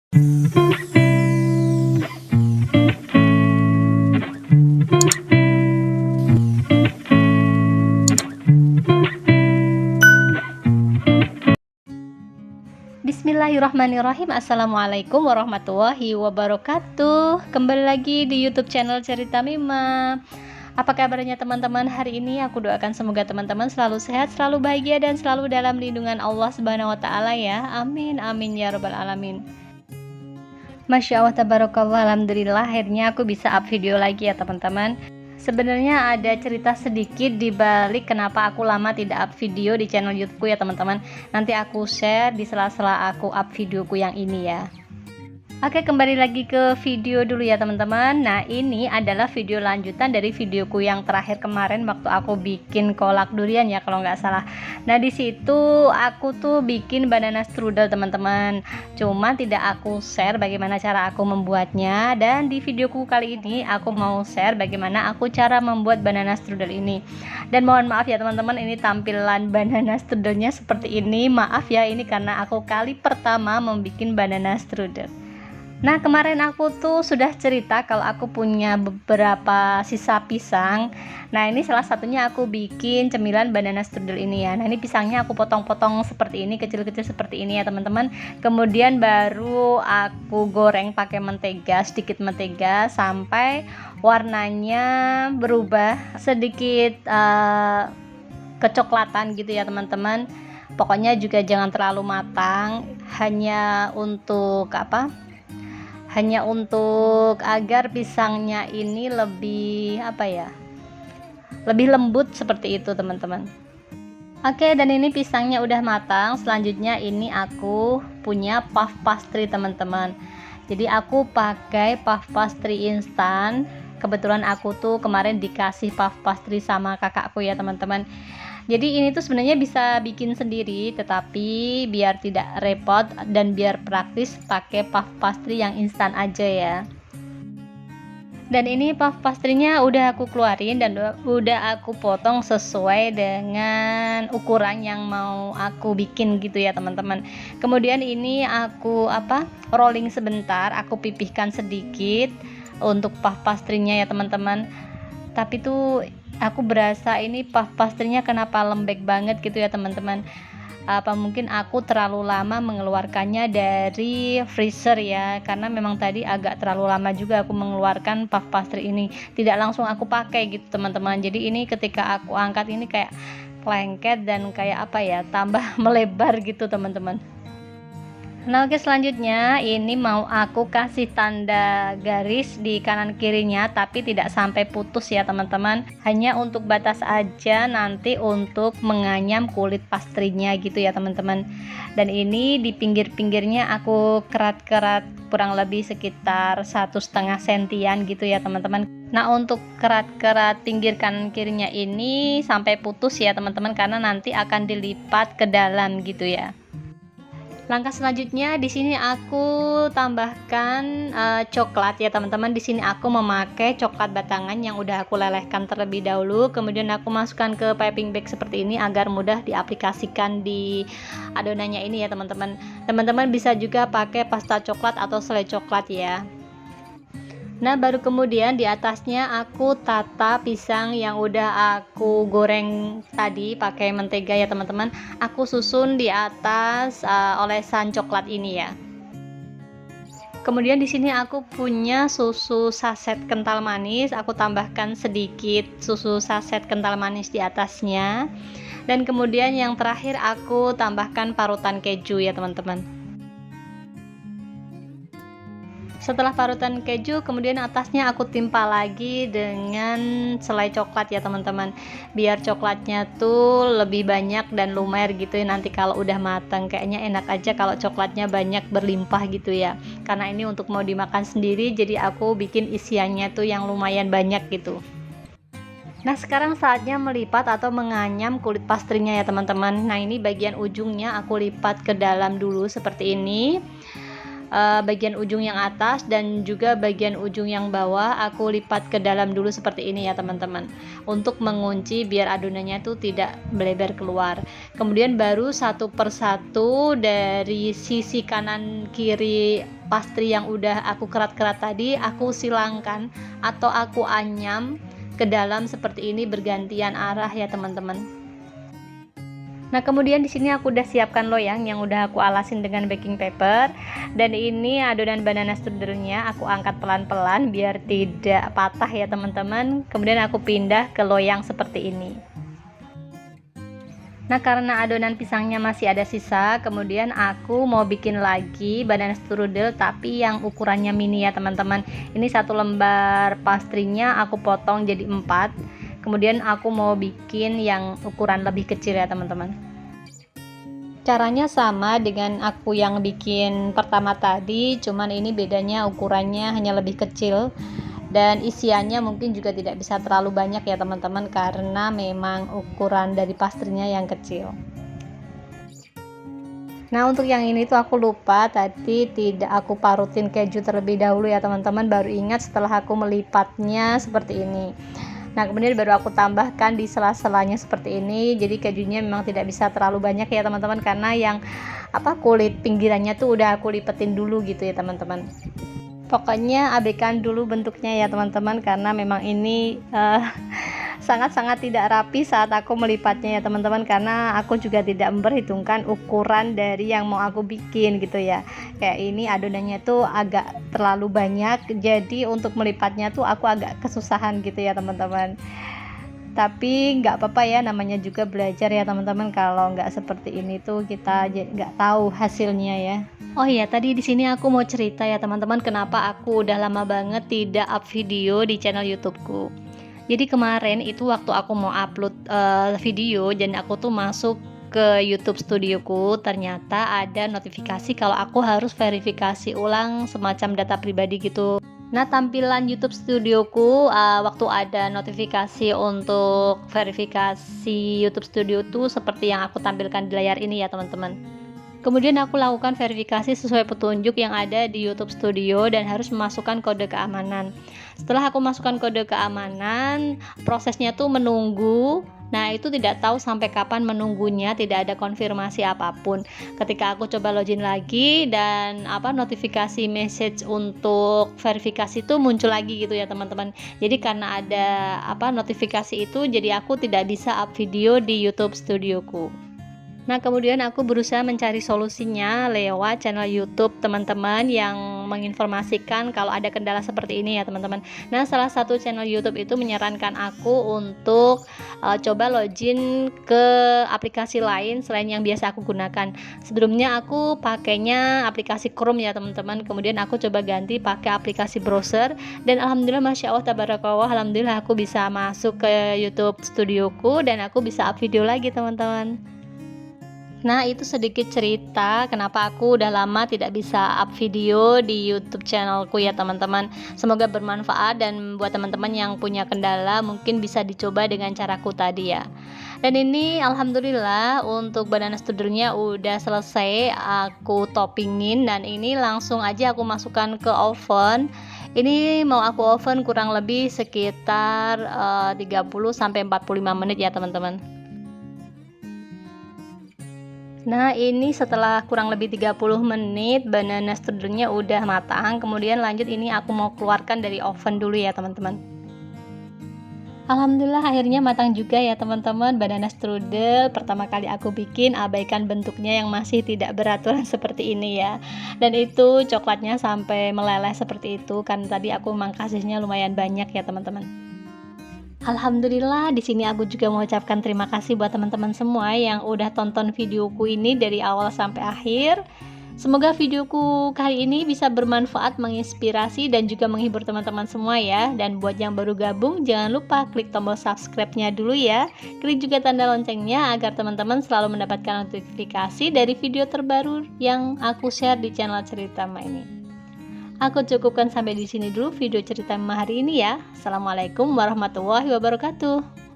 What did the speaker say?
Bismillahirrahmanirrahim. Assalamualaikum warahmatullahi wabarakatuh. Kembali lagi di YouTube channel Cerita Mima. Apa kabarnya teman-teman hari ini? Aku doakan semoga teman-teman selalu sehat, selalu bahagia, dan selalu dalam lindungan Allah Subhanahu wa Ta'ala ya. Amin amin ya Rabbal alamin. Masya Allah, tabarakallah, alhamdulillah akhirnya aku bisa up video lagi ya teman-teman. Sebenarnya ada cerita sedikit di balik kenapa aku lama tidak up video di channel YouTubeku ya teman-teman. Nanti aku share di sela-sela aku up videoku yang ini ya. Oke, kembali lagi ke video dulu ya teman-teman. Nah, ini adalah video lanjutan dari videoku yang terakhir kemarin waktu aku bikin kolak durian ya kalau nggak salah. Nah, di situ aku tuh bikin banana strudel teman-teman. Cuma tidak aku share bagaimana cara aku membuatnya, dan di videoku kali ini aku mau share bagaimana aku cara membuat banana strudel ini. Dan mohon maaf ya teman-teman, ini tampilan banana strudelnya seperti ini. Maaf ya, ini karena aku kali pertama membuat banana strudel. Nah, kemarin aku tuh sudah cerita kalau aku punya beberapa sisa pisang. Nah, ini salah satunya aku bikin cemilan banana strudel ini ya. Nah, ini pisangnya aku potong-potong seperti ini, kecil-kecil seperti ini ya teman-teman. Kemudian baru aku goreng pakai mentega, sedikit mentega sampai warnanya berubah sedikit kecoklatan gitu ya teman-teman. Pokoknya juga jangan terlalu matang, hanya untuk hanya untuk agar pisangnya ini lebih lebih lembut seperti itu teman-teman. Oke, dan ini pisangnya udah matang. Selanjutnya ini aku punya puff pastry teman-teman. Jadi aku pakai puff pastry instan. Kebetulan aku tuh kemarin dikasih puff pastry sama kakakku ya teman-teman. Jadi ini tuh sebenarnya bisa bikin sendiri, tetapi biar tidak repot dan biar praktis pakai puff pastry yang instan aja ya. Dan ini puff pastry-nya udah aku keluarin dan udah aku potong sesuai dengan ukuran yang mau aku bikin gitu ya teman-teman. Kemudian ini aku rolling sebentar, aku pipihkan sedikit untuk puff pastry-nya ya teman-teman. Tapi tuh aku berasa ini puff pastry-nya kenapa lembek banget gitu ya teman-teman. Apa mungkin aku terlalu lama mengeluarkannya dari freezer ya, karena memang tadi agak terlalu lama juga aku mengeluarkan puff pastry ini, tidak langsung aku pakai gitu teman-teman. Jadi ini ketika aku angkat ini kayak lengket dan kayak tambah melebar gitu teman-teman. Nah, oke, selanjutnya ini mau aku kasih tanda garis di kanan kirinya, tapi tidak sampai putus ya teman-teman, hanya untuk batas aja nanti untuk menganyam kulit pastrinya gitu ya teman-teman. Dan ini di pinggir-pinggirnya aku kerat-kerat kurang lebih sekitar 1,5 sentian gitu ya teman-teman. Nah, untuk kerat-kerat pinggir kanan kirinya ini sampai putus ya teman-teman, karena nanti akan dilipat ke dalam gitu ya. Langkah selanjutnya di sini aku tambahkan coklat ya teman-teman. Di sini aku memakai coklat batangan yang udah aku lelehkan terlebih dahulu. Kemudian aku masukkan ke piping bag seperti ini agar mudah diaplikasikan di adonannya ini ya teman-teman. Teman-teman bisa juga pakai pasta coklat atau selai coklat ya. Nah, baru kemudian di atasnya aku tata pisang yang udah aku goreng tadi pakai mentega ya teman-teman. Aku susun di atas olesan coklat ini ya. Kemudian di sini aku punya susu saset kental manis. Aku tambahkan sedikit susu saset kental manis di atasnya. Dan kemudian yang terakhir aku tambahkan parutan keju ya teman-teman. Setelah parutan keju, kemudian atasnya aku timpa lagi dengan selai coklat ya teman-teman, biar coklatnya tuh lebih banyak dan lumer gitu ya. Nanti kalau udah matang kayaknya enak aja kalau coklatnya banyak berlimpah gitu ya, karena ini untuk mau dimakan sendiri, jadi aku bikin isiannya tuh yang lumayan banyak gitu. Nah, sekarang saatnya melipat atau menganyam kulit pastrinya ya teman-teman. Nah, ini bagian ujungnya aku lipat ke dalam dulu seperti ini. bagian ujung yang atas dan juga bagian ujung yang bawah aku lipat ke dalam dulu seperti ini ya teman-teman, untuk mengunci biar adonannya tuh tidak melebar keluar. Kemudian baru satu persatu dari sisi kanan kiri pastry yang udah aku kerat-kerat tadi aku silangkan atau aku anyam ke dalam seperti ini bergantian arah ya teman-teman. Nah, kemudian di sini aku udah siapkan loyang yang udah aku alasin dengan baking paper, dan ini adonan banana strudelnya aku angkat pelan-pelan biar tidak patah ya teman-teman. Kemudian aku pindah ke loyang seperti ini. Nah, karena adonan pisangnya masih ada sisa, kemudian aku mau bikin lagi banana strudel tapi yang ukurannya mini ya teman-teman. Ini satu lembar pastrinya aku potong jadi 4. Kemudian aku mau bikin yang ukuran lebih kecil ya teman-teman. Caranya sama dengan aku yang bikin pertama tadi, cuman ini bedanya ukurannya hanya lebih kecil dan isiannya mungkin juga tidak bisa terlalu banyak ya teman-teman, karena memang ukuran dari pastrinya yang kecil. Nah, untuk yang ini tuh aku lupa tadi tidak aku parutin keju terlebih dahulu ya teman-teman, baru ingat setelah aku melipatnya seperti ini. Nah, kemudian baru aku tambahkan di sela-selanya seperti ini. Jadi kejunya memang tidak bisa terlalu banyak ya teman-teman, karena yang kulit pinggirannya tuh udah aku lipetin dulu gitu ya teman-teman. Pokoknya abaikan dulu bentuknya ya teman-teman, karena memang ini sangat-sangat tidak rapi saat aku melipatnya ya teman-teman, karena aku juga tidak memperhitungkan ukuran dari yang mau aku bikin gitu ya. Kayak ini adonannya tuh agak terlalu banyak, jadi untuk melipatnya tuh aku agak kesusahan gitu ya teman-teman. Tapi nggak apa-apa ya, namanya juga belajar ya teman-teman. Kalau nggak seperti ini tuh kita nggak tahu hasilnya ya. Oh iya, tadi di sini aku mau cerita ya teman-teman, kenapa aku udah lama banget tidak up video di channel YouTubeku. Jadi kemarin itu waktu aku mau upload video dan aku tuh masuk ke YouTube studioku, ternyata ada notifikasi kalau aku harus verifikasi ulang semacam data pribadi gitu. Nah, tampilan YouTube studioku waktu ada notifikasi untuk verifikasi YouTube studio tuh seperti yang aku tampilkan di layar ini ya teman-teman. Kemudian aku lakukan verifikasi sesuai petunjuk yang ada di YouTube Studio dan harus memasukkan kode keamanan. Setelah aku masukkan kode keamanan, prosesnya tuh menunggu. Nah, itu tidak tahu sampai kapan menunggunya, tidak ada konfirmasi apapun. Ketika aku coba login lagi dan notifikasi message untuk verifikasi itu muncul lagi gitu ya teman-teman. Jadi karena ada notifikasi itu, jadi aku tidak bisa up video di YouTube Studioku. Nah, kemudian aku berusaha mencari solusinya lewat channel YouTube teman-teman yang menginformasikan kalau ada kendala seperti ini ya teman-teman. Nah, salah satu channel YouTube itu menyarankan aku untuk coba login ke aplikasi lain selain yang biasa aku gunakan. Sebelumnya aku pakainya aplikasi Chrome ya teman-teman. Kemudian aku coba ganti pakai aplikasi browser dan alhamdulillah masya Allah tabarakallah, alhamdulillah aku bisa masuk ke YouTube studioku dan aku bisa up video lagi teman-teman. Nah, itu sedikit cerita kenapa aku udah lama tidak bisa up video di YouTube channelku ya teman-teman. Semoga bermanfaat dan buat teman-teman yang punya kendala mungkin bisa dicoba dengan caraku tadi ya. Dan ini alhamdulillah untuk banana strudelnya udah selesai aku toppingin dan ini langsung aja aku masukkan ke oven. Ini mau aku oven kurang lebih sekitar 30 sampai 45 menit ya teman-teman. Nah, ini setelah kurang lebih 30 menit banana strudelnya udah matang. Kemudian lanjut ini aku mau keluarkan dari oven dulu ya teman-teman. Alhamdulillah akhirnya matang juga ya teman-teman banana strudel pertama kali aku bikin. Abaikan bentuknya yang masih tidak beraturan seperti ini ya. Dan itu coklatnya sampai meleleh seperti itu karena tadi aku memang kasihnya lumayan banyak ya teman-teman. Alhamdulillah di sini aku juga mau ucapkan terima kasih buat teman-teman semua yang udah tonton videoku ini dari awal sampai akhir. Semoga videoku kali ini bisa bermanfaat, menginspirasi dan juga menghibur teman-teman semua ya. Dan buat yang baru gabung jangan lupa klik tombol subscribe-nya dulu ya. Klik juga tanda loncengnya agar teman-teman selalu mendapatkan notifikasi dari video terbaru yang aku share di channel Cerita Ma ini. Aku cukupkan sampai di sini dulu video cerita hari ini ya. Assalamualaikum warahmatullahi wabarakatuh.